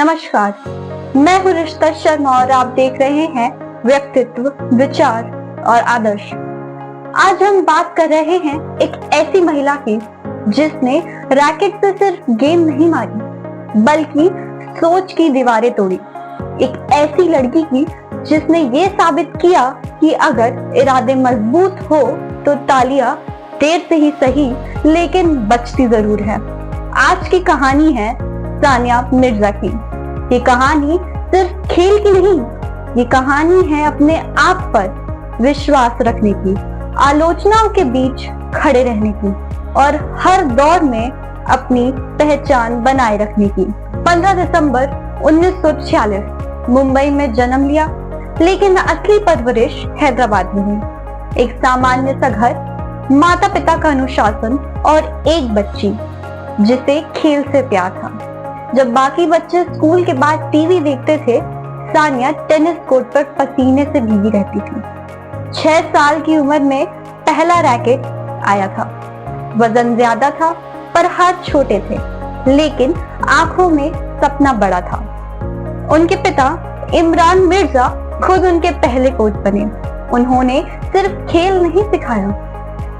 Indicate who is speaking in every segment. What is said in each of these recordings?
Speaker 1: नमस्कार, मैं हूँ रिश्ता शर्मा और आप देख रहे हैं व्यक्तित्व, विचार और आदर्श। आज हम बात कर रहे हैं एक ऐसी महिला की जिसने रैकेट से सिर्फ गेंद नहीं मारी बल्कि सोच की दीवारें तोड़ी। एक ऐसी लड़की की जिसने ये साबित किया कि अगर इरादे मजबूत हो तो तालियां देर से ही सही लेकिन बजती जरूर है। आज की कहानी है सानिया मिर्जा की। ये कहानी सिर्फ खेल की नहीं, ये कहानी है अपने आप पर विश्वास रखने की, आलोचनाओं के बीच खड़े रहने की और हर दौर में अपनी पहचान बनाए रखने की। 15 दिसंबर 1946 मुंबई में जन्म लिया, लेकिन असली परवरिश हैदराबाद में हुई। एक सामान्य सा घर, माता पिता का अनुशासन और एक बच्ची जिसे खेल से प्यार था। जब बाकी बच्चे स्कूल के बाद टीवी देखते थे, सानिया टेनिस कोर्ट पर पसीने से भीगी रहती थी। 6 साल की उम्र में पहला रैकेट आया था। वजन ज्यादा था पर हाथ छोटे थे, लेकिन आंखों में सपना बड़ा था। उनके पिता इमरान मिर्जा खुद उनके पहले कोच बने। उन्होंने सिर्फ खेल नहीं सिखाया,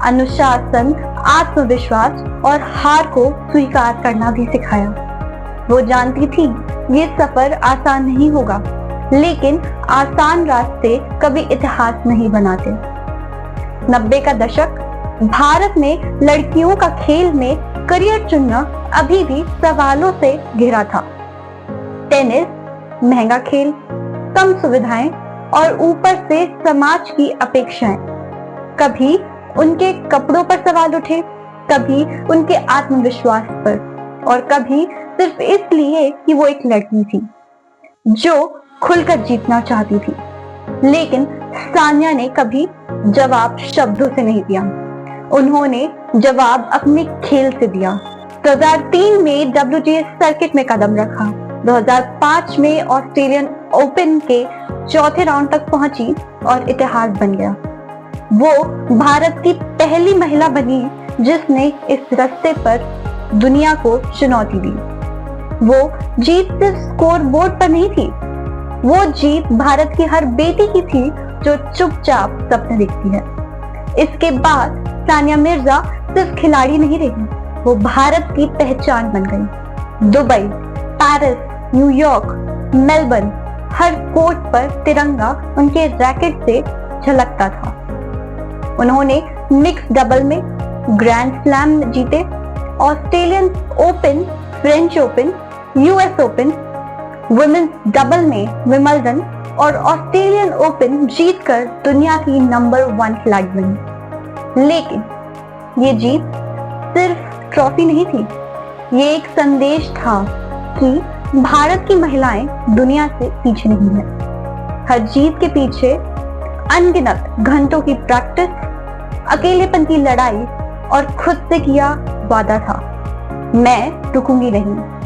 Speaker 1: अनुशासन, आत्मविश्वास और हार को स्वीकार करना भी सिखाया। वो जानती थी ये सफर आसान नहीं होगा, लेकिन आसान रास्ते कभी इतिहास नहीं बनाते। 90 का दशक, भारत में लड़कियों का खेल में करियर चुनना अभी भी सवालों से घिरा था। टेनिस महंगा खेल, कम सुविधाएं और ऊपर से समाज की अपेक्षाएं। कभी उनके कपड़ों पर सवाल उठे, कभी उनके आत्मविश्वास पर और कभी सिर्फ इसलिए कि वो एक लड़की थी जो खुलकर जीतना चाहती थी। लेकिन सानिया ने कभी जवाब शब्दों से नहीं दिया, उन्होंने जवाब अपने खेल से दिया। 2003 में WTA सर्किट में कदम रखा, 2005 में ऑस्ट्रेलियन ओपन के चौथे राउंड तक पहुंची और इतिहास बन गया। वो भारत की पहली महिला बनी जिसने इस रास्ते पर दुनिया को चुनौती दी। वो जीत सिर्फ स्कोर बोर्ड पर नहीं थी, वो जीत भारत की हर बेटी की थी जो चुपचाप सपने देखती है। इसके बाद सानिया मिर्जा सिर्फ खिलाड़ी नहीं रही, वो भारत की पहचान बन गई। दुबई, पेरिस, न्यूयॉर्क, मेलबर्न, हर कोर्ट पर तिरंगा उनके रैकेट से झलकता था। उन्होंने मिक्स डबल में ग्रैंड स्लैम जीते, Australian Open, French Open, US Open, women's double में विंबलडन और ऑस्ट्रेलियन ओपन जीतकर दुनिया की नंबर 1 खिलाड़ी बनी। लेकिन ये जीत सिर्फ ट्रॉफी नहीं थी, ये एक संदेश था कि भारत की महिलाएं दुनिया से पीछे नहीं हैं। हर जीत के पीछे अनगिनत घंटों की प्रैक्टिस, अकेलेपन की लड़ाई और खुद से किया वादा था, मैं रुकूंगी नहीं।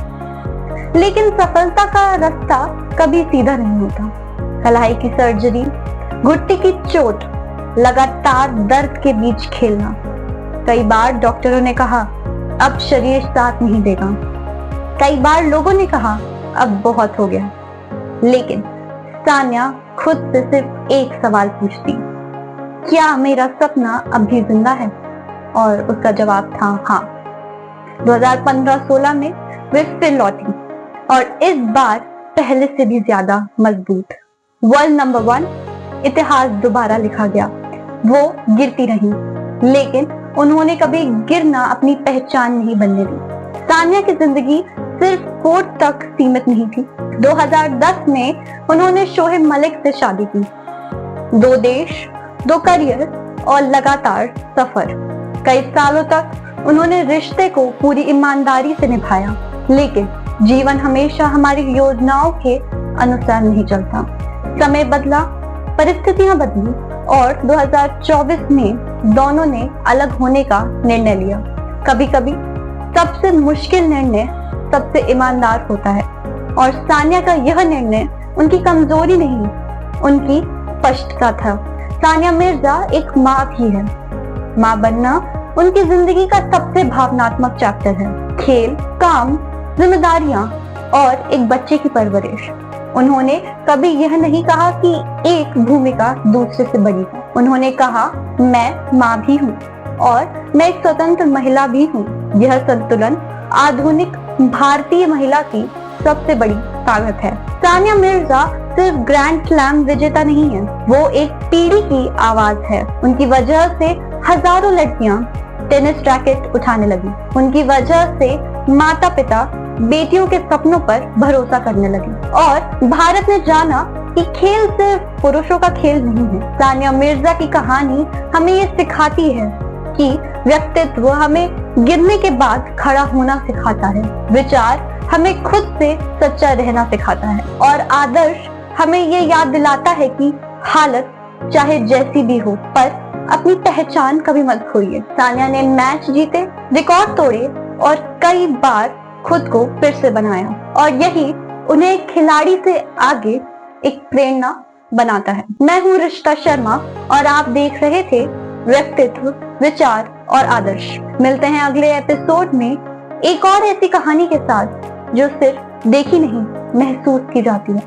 Speaker 1: लेकिन सफलता का रास्ता कभी सीधा नहीं होता। कलाई की सर्जरी, घुटने की चोट, लगातार दर्द के बीच खेलना। कई बार डॉक्टरों ने कहा अब शरीर साथ नहीं देगा, कई बार लोगों ने कहा अब बहुत हो गया। लेकिन सानिया खुद से सिर्फ एक सवाल पूछती, क्या मेरा सपना अब भी जिंदा है? और उसका जवाब था हाँ। 2015-16 में वे फिर लौटी और इस बार पहले से भी ज्यादा मजबूत। वर्ल्ड नंबर 1, इतिहास दोबारा लिखा गया। वो गिरती रही, लेकिन उन्होंने कभी गिरना अपनी पहचान नहीं बनने दी। सानिया की जिंदगी सिर्फ कोर्ट तक सीमित नहीं थी। 2010 में उन्होंने शोएब मलिक से शादी की। 2 देश, 2 करियर और लगातार सफर। कई सालों तक उन्होंने रिश्ते को पूरी ईमानदारी से निभाया, लेकिन जीवन हमेशा हमारी योजनाओं के अनुसार नहीं चलता। समय बदला, परिस्थितियां बदली और 2024 में दोनों ने अलग होने का निर्णय लिया। कभी कभी सबसे मुश्किल निर्णय सबसे ईमानदार होता है और सानिया का यह निर्णय उनकी कमजोरी नहीं, उनकी स्पष्टता था। सानिया मिर्जा एक माँ भी है। माँ बनना उनकी जिंदगी का सबसे भावनात्मक चैप्टर है। खेल, काम, जिम्मेदारियां और एक बच्चे की परवरिश। उन्होंने कभी यह नहीं कहा कि एक भूमिका दूसरे से बड़ी है। उन्होंने कहा, मैं माँ भी हूँ और मैं एक स्वतंत्र महिला भी हूँ। यह संतुलन आधुनिक भारतीय महिला की सबसे बड़ी ताकत है। सानिया मिर्जा सिर्फ ग्रैंड स्लैम विजेता नहीं है, वो एक पीढ़ी की आवाज है। उनकी वजह से हजारों लड़कियां टेनिस रैकेट उठाने लगी। उनकी वजह से माता पिता बेटियों के सपनों पर भरोसा करने लगे और भारत ने जाना कि खेल सिर्फ पुरुषों का खेल नहीं है। सानिया मिर्जा की कहानी हमें ये सिखाती है कि व्यक्तित्व हमें गिरने के बाद खड़ा होना सिखाता है, विचार हमें खुद से सच्चा रहना सिखाता है और आदर्श हमें ये याद दिलाता है कि हालत चाहे जैसी भी हो पर अपनी पहचान कभी मत खोइए। सानिया ने मैच जीते, रिकॉर्ड तोड़े और कई बार खुद को फिर से बनाया और यही उन्हें खिलाड़ी से आगे एक प्रेरणा बनाता है। मैं हूँ रिश्ता शर्मा और आप देख रहे थे व्यक्तित्व, विचार और आदर्श। मिलते हैं अगले एपिसोड में एक और ऐसी कहानी के साथ जो सिर्फ देखी नहीं, महसूस की जाती है।